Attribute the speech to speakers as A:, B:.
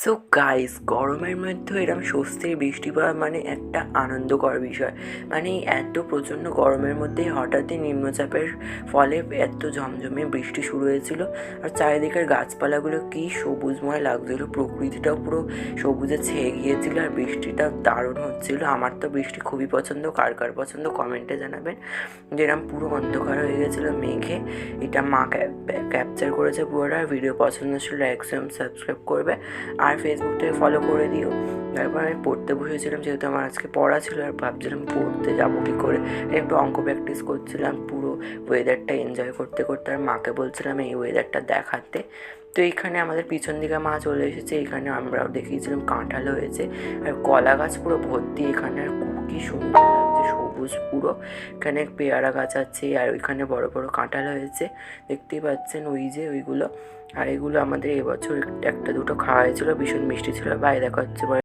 A: So guys, গরমের মধ্যে এরকম স্বস্তির বৃষ্টি পড়া মানে একটা আনন্দকর বিষয়। মানে এত প্রচণ্ড গরমের মধ্যে হঠাৎই নিম্নচাপের ফলে এত ঝমঝমে বৃষ্টি শুরু হয়েছিল। আর চারিদিকের গাছপালাগুলো কী সবুজময় লাগছিল, প্রকৃতিটাও পুরো সবুজে ছেয়ে গিয়েছিল। আর বৃষ্টিটা দারুণ হচ্ছিল। আমার তো বৃষ্টি খুবই পছন্দ, কার কার পছন্দ কমেন্টে জানাবেন। যেরকম পুরো অন্ধকার হয়ে গেছিলো মেঘে, এটা মা ক্যাপচার করেছে পুরোটা। ভিডিও পছন্দ ছিল লাইক সাবস্ক্রাইব করবে আর ফেসবুক থেকে ফলো করে দিও। তারপর আমি পড়তে বসেছিলাম, যেহেতু আমার আজকে পড়া ছিল আর ভাবছিলাম পড়তে যাবো কী করে। একটু অঙ্ক প্র্যাকটিস করছিলাম পুরো ওয়েদারটা এনজয় করতে করতে। আর মাকে বলছিলাম এই ওয়েদারটা দেখাতে। তো এইখানে আমাদের পিছন দিকে মা চলে এসেছে। এখানে আমরাও দেখিয়েছিলাম কাঁঠাল হয়েছে আর কলা গাছ পুরো ভর্তি এখানে। আর কী সুন্দর লাগছে, সবুজ পুরো। এখানে পেয়ারা গাছ আছে আর ওইখানে বড় বড় কাঁঠাল হয়েছে, দেখতেই পাচ্ছেন ওই যে ওইগুলো। আর এগুলো আমাদের এবছর একটা দুটো খাওয়া হয়েছিল, ভীষণ মিষ্টি ছিল। বাইরে দেখা হচ্ছে।